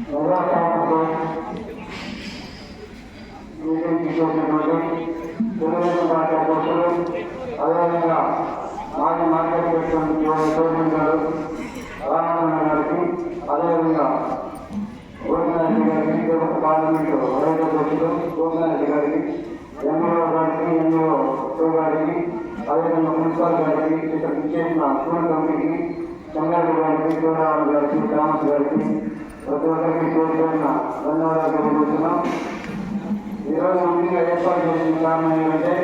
ప్రజాస్వామ్యంలో మీటింగ్ చేసినటువంటి తెలుగుదేశం పార్టీ అధ్యక్షులు, అదేవిధంగా మాజీ మార్కెట్ చైర్మన్ గారు రామచంద్ర గారికి, అదేవిధంగా గోపినాథ్ గారికి, తిరుపతి పార్లమెంటు రైతు అధ్యక్షులు గోపినాథ్ గారికి, ఎంఈఓ గారికి, ఎంఈఓ గారికి, అదేవిధంగా మున్సిపల్ గారికి, ఇక్కడ చేసిన స్కూల్ కమిటీకి, చెంగారెడ్డి గారికి, శివరామ గారికి, థామస్ గారికి, ప్రతి ఒక్కరికి చేసిన ధన్యవాదాలు తెలియజేస్తున్నాం. ఈరోజు ముందుగా ఏర్పాటు చేసిన కారణం ఏంటంటే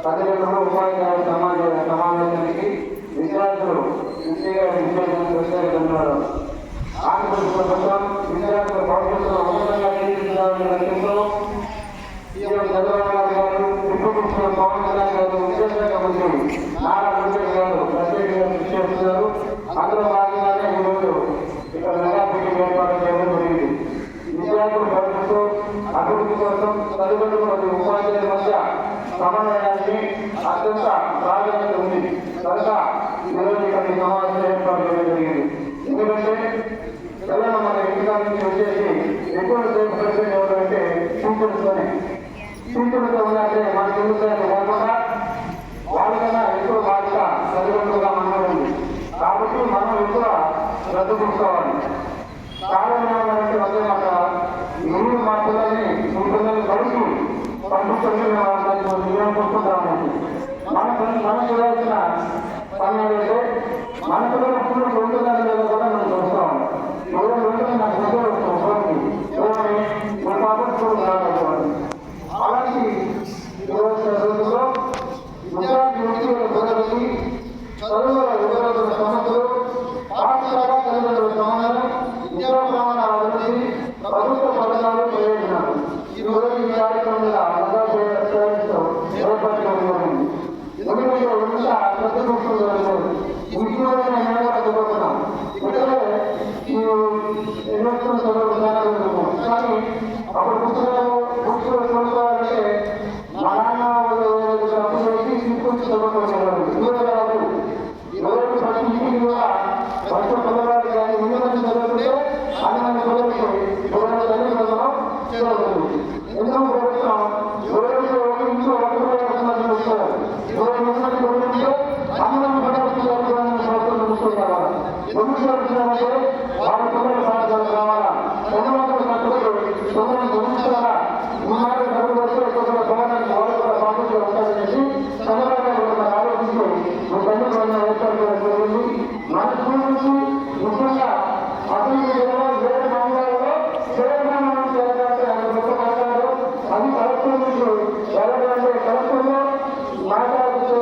ప్రజలకు ఉపాధ్యాయుల సమావేశానికి విద్యార్థులు ఇంటిగా విద్యార్థులు ఆంధ్రప్రదేశ్ ప్రభుత్వం విద్యార్థుల భవిష్యత్తులో ఉన్నతంగా తీర్చిదిద్దాలనే లక్ష్యంలో చంద్రబాబు గారు, డిప్యూటీ సీఎం పవన్ కళ్యాణ్ గారు, విద్యాశాఖ మంత్రి నారా లోకేష్ గారు ప్రత్యేకంగా కృషి చేస్తున్నారు. అందులో భాగంగానే ఈరోజు ఇక్కడ మెగా మీటింగ్ ఏర్పాటు చేయడం జరిగింది. విద్యార్థుల భవిష్యత్తు అభివృద్ధి కోసం తల్లిదండ్రులు మరియు ఉపాధ్యాయుల మధ్య సమన్వయానికి అత్యంత ప్రాధాన్యత ఉంది కనుక ఈరోజు ఇక్కడ ఈ సమావేశం ఏర్పాటు చేయడం జరిగింది. ఎందుకంటే పిల్లలు మన ఇంటికా నుంచి వచ్చేసి ఎక్కువ సేపు కలిసి ఎవరంటే టీచర్స్తోనే టీచర్లతో ఉన్నట్టే మనకి ఎందుకంటే కాకుండా వాళ్ళకన్నా ఎక్కువ బాధ్యత తల్లిదండ్రులుగా మనం ఉంది. కాబట్టి మనం ఎక్కువ శ్రద్ధ తీసుకోవాలి. కారణం ఏమంటే మధ్య మాట మీరు మా పిల్లల్ని మీ పిల్లల్ని కలిసి పంపించండి మేము చూసుకుంటామని మనం చేయాల్సిన పని ఏంటంటే మన పిల్లలు స్కూల్ ఉంటుందని లేదా కూడా మనం చూస్తాం. ఎవరు ఉంటుంది నాకు ఉద్యోగం వస్తుంది మా పాప స్కూల్ రావాలి. అలాంటి రోజుల్లో విద్యార్థి ఉద్యోగుల ప్రజలకి చదువుల విద్యార్థుల సమస్యలు, పాఠశాల తల్లిదండ్రుల సమన్వయం, విద్యా ప్రమాణాల అభివృద్ధి, ప్రభుత్వ పథకాలు ప్రయోజనాలు ఈ రోజు ఈ కార్యక్రమం మీద ఏర్పాటు చేయబడింది. ఎందుకంటే ఇంకా ప్రతి ఇంట్లోనే మేము కూడా చదువుతున్నాం. ఇక్కడే ఈ ఎన్నోత్సవం చదువుతున్నాం. కానీ అప్పుడు పుస్తకాలు బుక్స్ కొనుక్కోవాలంటే మా నాన్న అప్పు చేసి తీసుకొచ్చి చదువుకోగలరు. ఈరోజు ప్రతి ఇంటికి కూడా ఫస్ట్ పిల్లవాడు కానీ ఎన్ని మంది చదువుతుంటే అన్ని మంది పిల్లలకి ఎవరైనా తల్లిదండ్రులను చేయగలుగుతుంది. ఎందుకు ప్రభుత్వం ఎవరైతే ఒక ఇంట్లో ఒక పిల్లలు చూస్తారు, 20 మంది కొడుకుంటే అన్ని మంది చూసుకోవాలి. ఎందుకు చేస్తున్నారంటే వాళ్ళ పిల్లల పాఠశాలకు రావాలా, తల్లిదండ్రులు కట్టుబడి పిల్లల్ని గమనించాలా. ఈ మాట డబ్బులు వస్తే కొంచెం భవనానికి వాళ్ళు కూడా బాధ్యతలు ఉంటారనేసి చంద్రబాబు ఆలోచించి ఈ తల్లిదండ్రులను ఏర్పాటు చేయడం జరిగింది. మన స్కూల్ నుంచి ముఖ్యంగా అసెంబ్లీ వేరే మండలాల్లో తెలంగాణ చేయాలంటే ఆయన గొప్ప పథకాలు అది కలెక్టర్ నుంచి వెళ్ళాలంటే కలెక్టర్లో మాట్లాడుతూ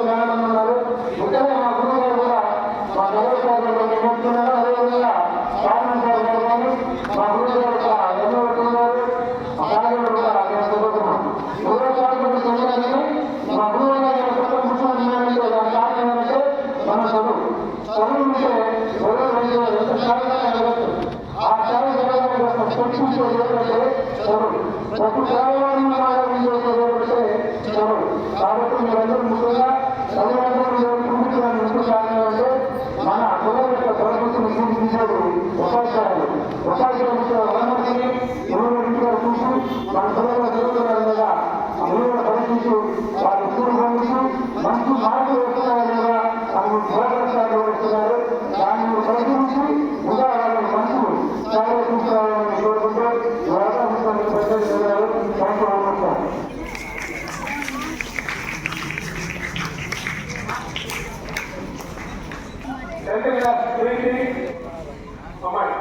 చాలా మంది ఉన్నారు. ముఖ్యంగా మా గురువు కూడా మా చంద్రబాబు నియమిస్తున్నారు. అదేవిధంగా పార్లమెంట్ గారు కానీ మా గురువు గారు కూడా ఎన్నో ఉన్నారు. మా కార్యక్రమం కూడా మేము చదువుతున్నాం. ఎవరో కార్యక్రమం చెందినని మా గురువు గారు ముఖ్యమంత్రి దాని కారణం ఏంటంటే మన చదువు ఉంటే ఎవరో ఎంత శాతంగా జరగచ్చు. ఆ సేవ జరగడం చదువు ప్రతి సేవలను చేసేదంటే చదువు. కాబట్టి మీరందరూ ముఖ్యంగా తల్లిదండ్రులు చూపించడానికి ఎందుకు కారణం అంటే మన పిల్లల యొక్క భవిష్యత్తును తీర్చిదిద్దేది ఉపాధ్యాయులు. ఉపాధ్యాయులు అందరినీ ఎవరు ఇంటిగా చూసి మన పిల్లలు జరుగుతున్నారు లేదా ఎవరు పరిస్థితి వాళ్ళు స్కూల్ పంపించి మంచి మార్కులు వస్తున్నాయా లేదా అని భోజనాలు వస్తున్నారు. దాన్ని పరిశీలించి ఇంకా వాళ్ళని మంచి సేవ చూసుకోవాలని కోరుకుంటూ అవకాశాన్ని ప్రజలు సంవత్సరం. అమ్మాయి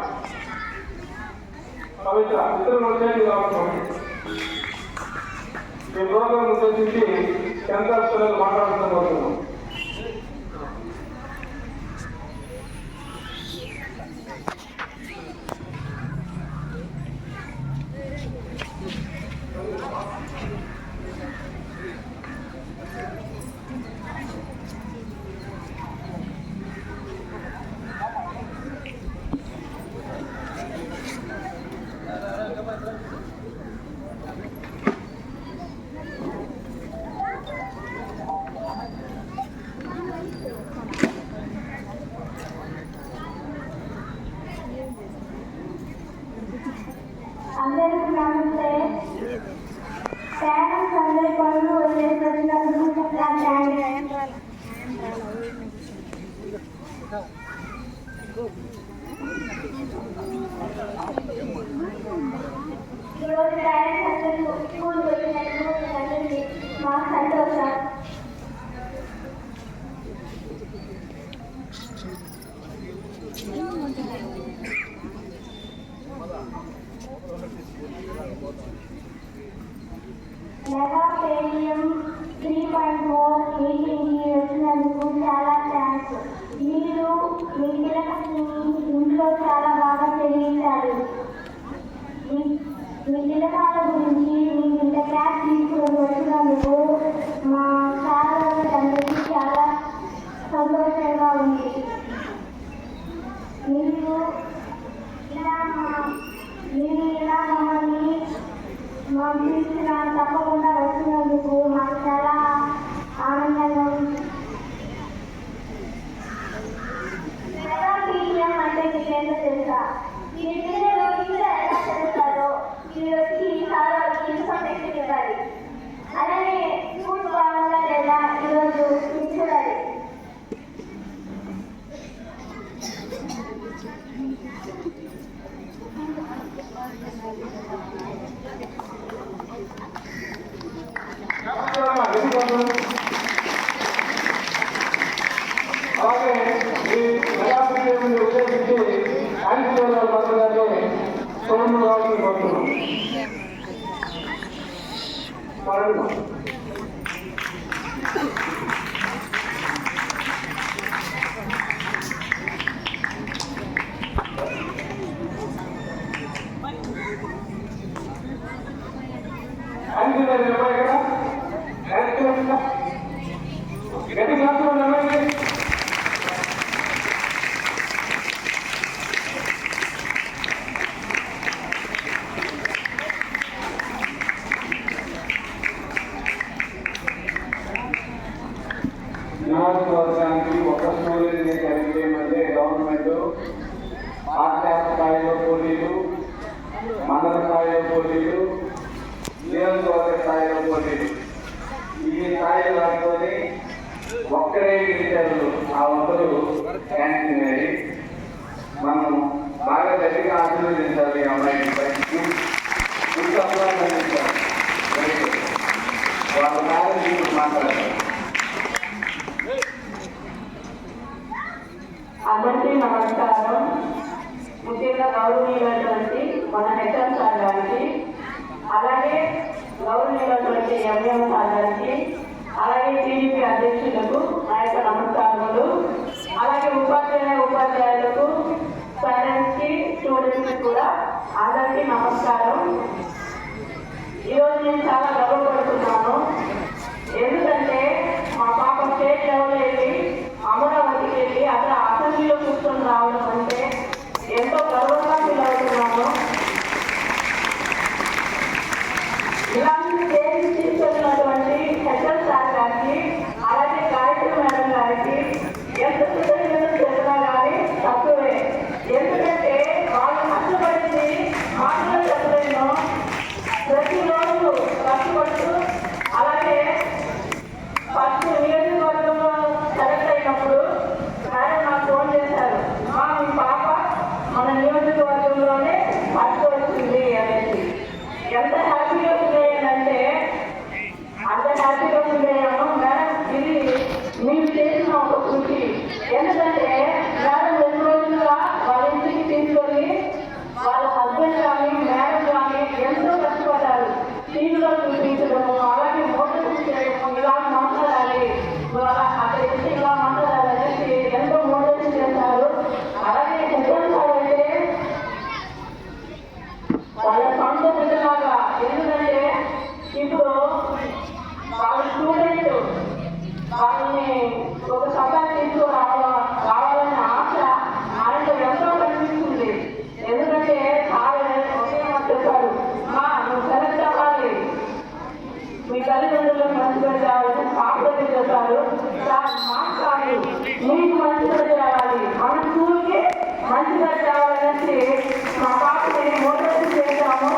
పవిత్ర ఇతరులు వచ్చేది కాబట్టి ఈ ప్రోగ్రాం ఉద్దేశించి సెంట్రల్ పిల్లలు మాట్లాడుతూ అందరికీ నమస్తే. పేరెంట్స్ అందరి పనులు వదిలేసి వచ్చినందుకు చాలా థ్యాంక్స్. ఈరోజు పేరెంట్స్ అందరూ స్కూల్ వచ్చినందుకు అందరికీ మా సంతోషం. మెగా పేటిఎం 3.4 మీటింగ్కి వచ్చినందుకు చాలా థ్యాంక్స్. మీరు మీ పిల్లలకి ఇంట్లో చాలా బాగా తెలియజేశారు. మీ పిల్లల గురించి మీ ఇంత క్లాస్ తీసుకొని వచ్చినందుకు మా సార్లందరికీ చాలా సంతోషంగా ఉంది. మీరు ఇలా మమ్మల్ని పిలిచిన తప్పకుండా వచ్చినందుకు మాకు చాలా ఆనందంగా ఉంది. మెగా పీటీఎం అంటే మీకేంటో తెలుసా? మీ పిల్లలు ఇంకా ఎలా చదువుతారో మీరు వచ్చి ఈసారి వాళ్ళకి ఇన్ఫర్మేషన్ ఇవ్వాలి. అలాగే స్కూల్ బాగుందా లేదా ఈరోజు చూడాలి. అలాగే ఈ మెగాపీటీఎంని ఉద్దేశించి యాంటీవైరల్ మంత్రులనే సోము రావుని కోరుతున్నాం. యాంటీవైరల్ ఎవరు కదా గట్టి శాస్త్రం ఎవరికి నియోజకవర్గానికి ఒక స్టోరేజ్ని కలిగేయమంటే గవర్నమెంట్ పాఠశాల స్థాయిలో పోటీలు, మండల స్థాయిలో పోటీలు, నియోజకవర్గ స్థాయిలో పోటీలు, ఈ స్థాయిలో రాసుకొని ఒక్కరే గెలిచారు. ఆ ఒక్కరు క్యాన్సిల్ అయ్యి మనం బాగా గట్టిగా ఆశీర్వదించాలి. ఈ అమ్మాయిని వాళ్ళ పేరెంట్స్ మాట్లాడారు. అందరికీ నమస్కారం. ముఖ్యంగా గౌరవనీయులైనటువంటి మన హెచ్ఎం సార్ గారికి, అలాగే గౌరవనీయులైనటువంటి ఎంఎం సార్ గారికి, అలాగే టీడీపీ అధ్యక్షులకు నా యొక్క నమస్కారములు. అలాగే ఉపాధ్యాయులకు, పేరెంట్స్కి, స్టూడెంట్స్కి కూడా అందరికీ నమస్కారం. ఈరోజు నేను చాలా గర్వపడుతున్నాను. ఎందుకంటే మా పాప స్టేట్ లెవెల్ వెళ్ళి అమరావతికి వెళ్ళి అక్కడ అసెంబ్లీలో కూర్చొని రావడం అంటే ఎంతో గర్వంగా ఫీల్ అవుతున్నాను. ఇలాంటి స్టేజ్ తీసుకెళ్ళినటువంటి హెచ్ఎం సార్ గారికి, అలాగే గాయత్రి మేడం గారికి ఎంత కృతజ్ఞతలు చెప్పినా కానీ తక్కువే. ఎందుకంటే వాళ్ళు కష్టపడింది మాటలు చెప్పలేను. ప్రతిరోజు కష్టపడుతూ, అలాగే ఫస్ట్ నియోజకవర్గంలో సెలెక్ట్ అయినప్పుడు మేడం నాకు ఫోన్ చేశారు, మీ పాప మన నియోజకవర్గంలోనే ఫస్ట్ వచ్చింది అనేసి. ఎంత హ్యాపీగా ఫీల్ అయ్యానంటే అంత హ్యాపీగా ఫీల్ అయ్యాను. మేడం ఇది మీరు చేసిన ఒక కృషి. ఎందుకంటే మేడం 2 రోజులుగా వాళ్ళ ఇంటికి తీసుకొని వాళ్ళ హస్బెండ్ కానీ మేడం కానీ ఎంతో కష్టపడ్డారు. టీవీలో చూపించడము, అలాగే మోటివేట్ చేయడము, ఇలా మాట్లాడాలి, అక్కడ ఇస్తే ఇలా మాట్లాడాలి అనేసి ఎంతో మోటివేషన్ చేస్తారు. అలాగే హెచ్ఎం సార్ అయితే వాళ్ళ సొంత బిడ్డలాగా. ఎందుకంటే ఇప్పుడు వాళ్ళ స్టూడెంట్ వాళ్ళని ఒక సభకు తీసుకురావాలనే ఆశ ఆయనలో ఎంతో కనిపిస్తుంది. ఎందుకంటే సార్ ఒకే మాట చెప్పారు, నువ్వు సెలెక్ట్ అవ్వాలి, మీ తల్లిదండ్రులకు మంచి పేరు కావాలని కాపుదలు చేశారు. సార్ మాకు కాదు, మీకు మంచి పేరు కావాలి, మన స్కూల్కి మంచి పేరు కావాలనేసి మా పాపని మోటివేషన్ చేశాము.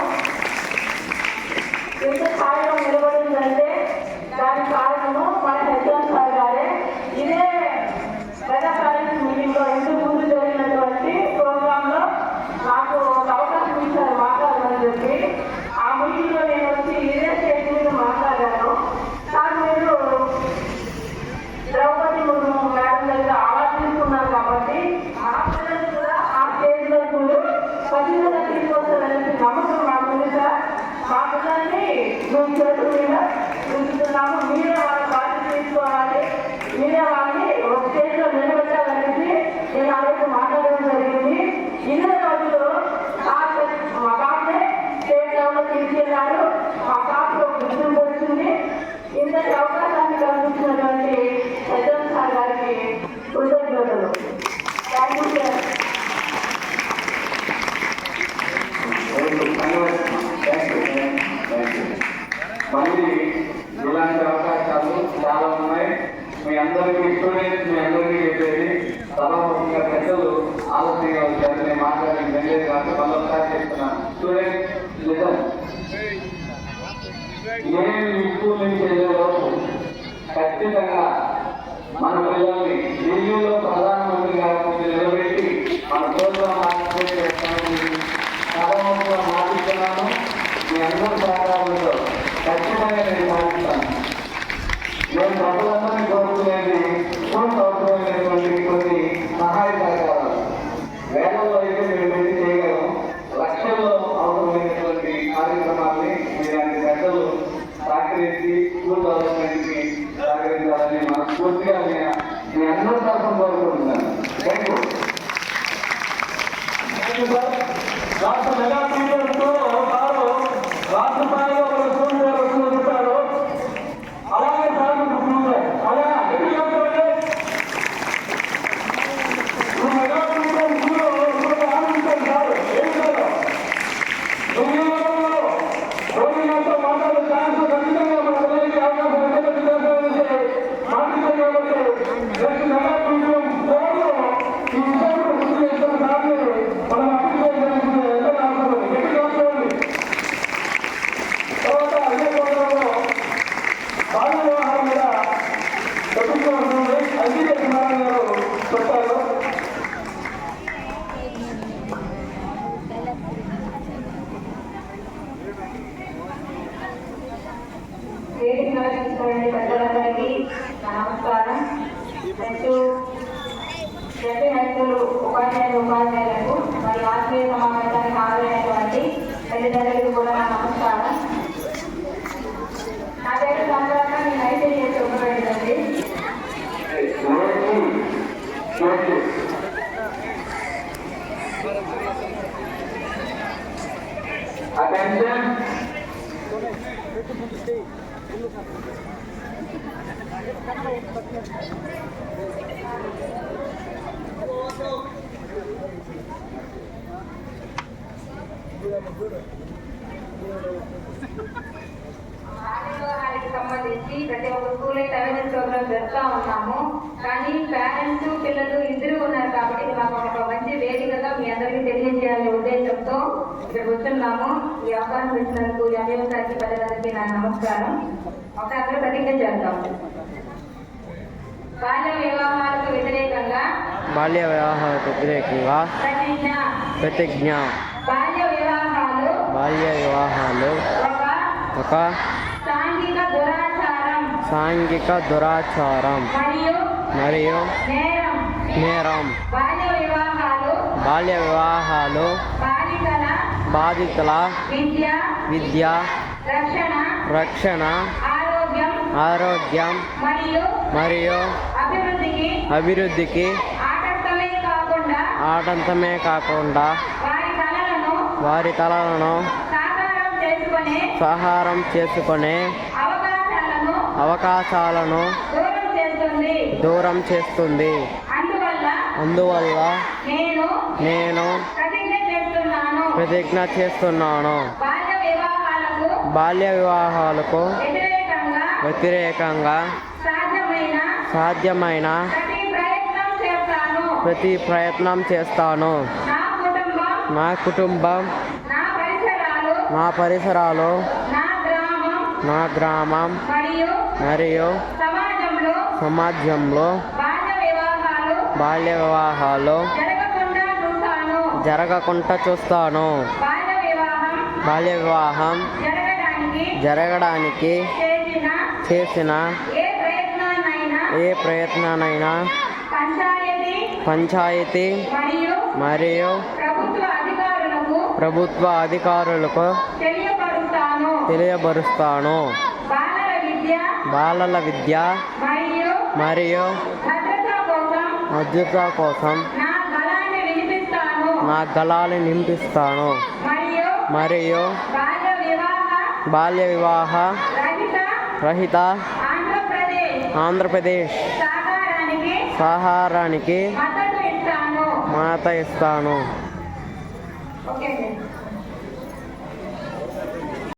లేదు కాబట్టి మళ్ళొకసారి చెప్తున్నాను. Student listen. నేను ఈ స్కూల్ నుంచి వెళ్ళేలోపు ఖచ్చితంగా మన పిల్లల్ని ఢిల్లీలో ప్రధానమంత్రి గారి ముందు నిలబెట్టి మన ప్రోగ్రాం సభలో మాటిస్తున్నాను. మీ అందరి సహకారంతో ఖచ్చితంగా నేను మాటిస్తాను. నేను ప్రజలందరినీ కోరుకునేది స్కూల్కి అవసరమైనటువంటి కొన్ని సహాయ సహకారాలు. వేలలో అయితే మేము పెళ్లి చేయగలం, లక్షల్లో అవసరమైనటువంటి కార్యక్రమాల్ని మీలాంటి పెద్దలు సహకరించి స్కూల్ డెవలప్మెంట్కి సహకరించాలని మనస్ఫూర్తిగా మీ అందరి తరఫున కోరుకుంటున్నాను. Thank you. రాష్ట్ర మెగా టీచర్స్తో సారు రాష్ట్ర స్థాయిలో ఒక స్కూల్ వస్తున్నారు. అలాగే సార్ అలా ఎన్ని మెగా టీచర్ స్కూల్ ఆనందించారు సార్. ఏం సార్ రోగితో మాట్లాడే ఛాన్స్ ఖచ్చితంగా మన పిల్లలకి అవకాశం మాట్లాడారు కాబట్టి నెక్స్ట్ మెగా టీచర్ ఈ విషయం గుర్తు చేస్తున్న సార్లు మనం అప్లికేషన్ ఎంత అవసరం ఎన్ని అవసరం. తర్వాత అదే ప్రోగ్రాంలో బాల్య వివాహాల మీద ప్రభుత్వం అంగీకరణ గారు చెప్పారు. పెద్దలందరికీ నమస్కారం. నెక్స్ట్ ప్రతి హైస్కూల్ ఉపాధ్యాయులకు మరి ఆత్మీయ సమావేశానికి హాజరైనటువంటి తల్లిదండ్రులకు కూడా నా నమస్కారం. నా పేరు సంబరాక, నేను ఐటీఐ ఉపయోగించండి. అటెన్షన్. బాల్యవివాహానికి సంబంధించి ప్రతి ఒక్క స్కూల్ అవేర్నెస్ ప్రోగ్రామ్ జరుపుతా ఉన్నాము. కానీ పేరెంట్స్ పిల్లలు ఇద్దరు ఉన్నారు కాబట్టి మాకు ఒక మంచి వేదికగా మీ అందరికీ తెలియజేయాలనే ఉద్దేశంతో ఇక్కడ కూర్చున్నాము. ఈ అవకాశం ఇచ్చినందుకు ఎంఏసారికి పెద్దలందరికీ నా నమస్కారం. ఒక అందరూ ప్రతిజ్ఞ చేద్దాం. బాల్య వివాహాలకు వ్యతిరేకంగా ప్రతిజ్ఞ. బాల్య వివాహాలు ఒక సాంఘిక దురాచారం మరియు నేరం. బాల్య వివాహాలు బాధితుల విద్య, రక్షణ, ఆరోగ్యం మరియు అభివృద్ధికి ఆటంకమే కాకుండా వారి తలలను సహారం చేసుకునే అవకాశాలను దూరం చేస్తుంది. అందువల్ల నేను ప్రతిజ్ఞ చేస్తున్నాను. బాల్య వివాహాలకు వ్యతిరేకంగా సాధ్యమైన ప్రతి ప్రయత్నం చేస్తాను. నా కుటుంబం, నా పరిసరాలు, నా గ్రామం మరియు సమాజంలో బాల్య వివాహాలు జరగకుండా చూస్తాను. బాల్య వివాహం జరగడానికి చేసిన ఏ ప్రయత్నానైనా పంచాయతీ మరియు ప్రభుత్వ అధికారులకు తెలియబరుస్తాను. బాలల విద్య మరియు భద్రత కోసం నా గళాన్ని నింపిస్తాను మరియు బాల్య వివాహ రహిత ఆంధ్రప్రదేశ్ సహారానికి మద్దతు ఇస్తాను.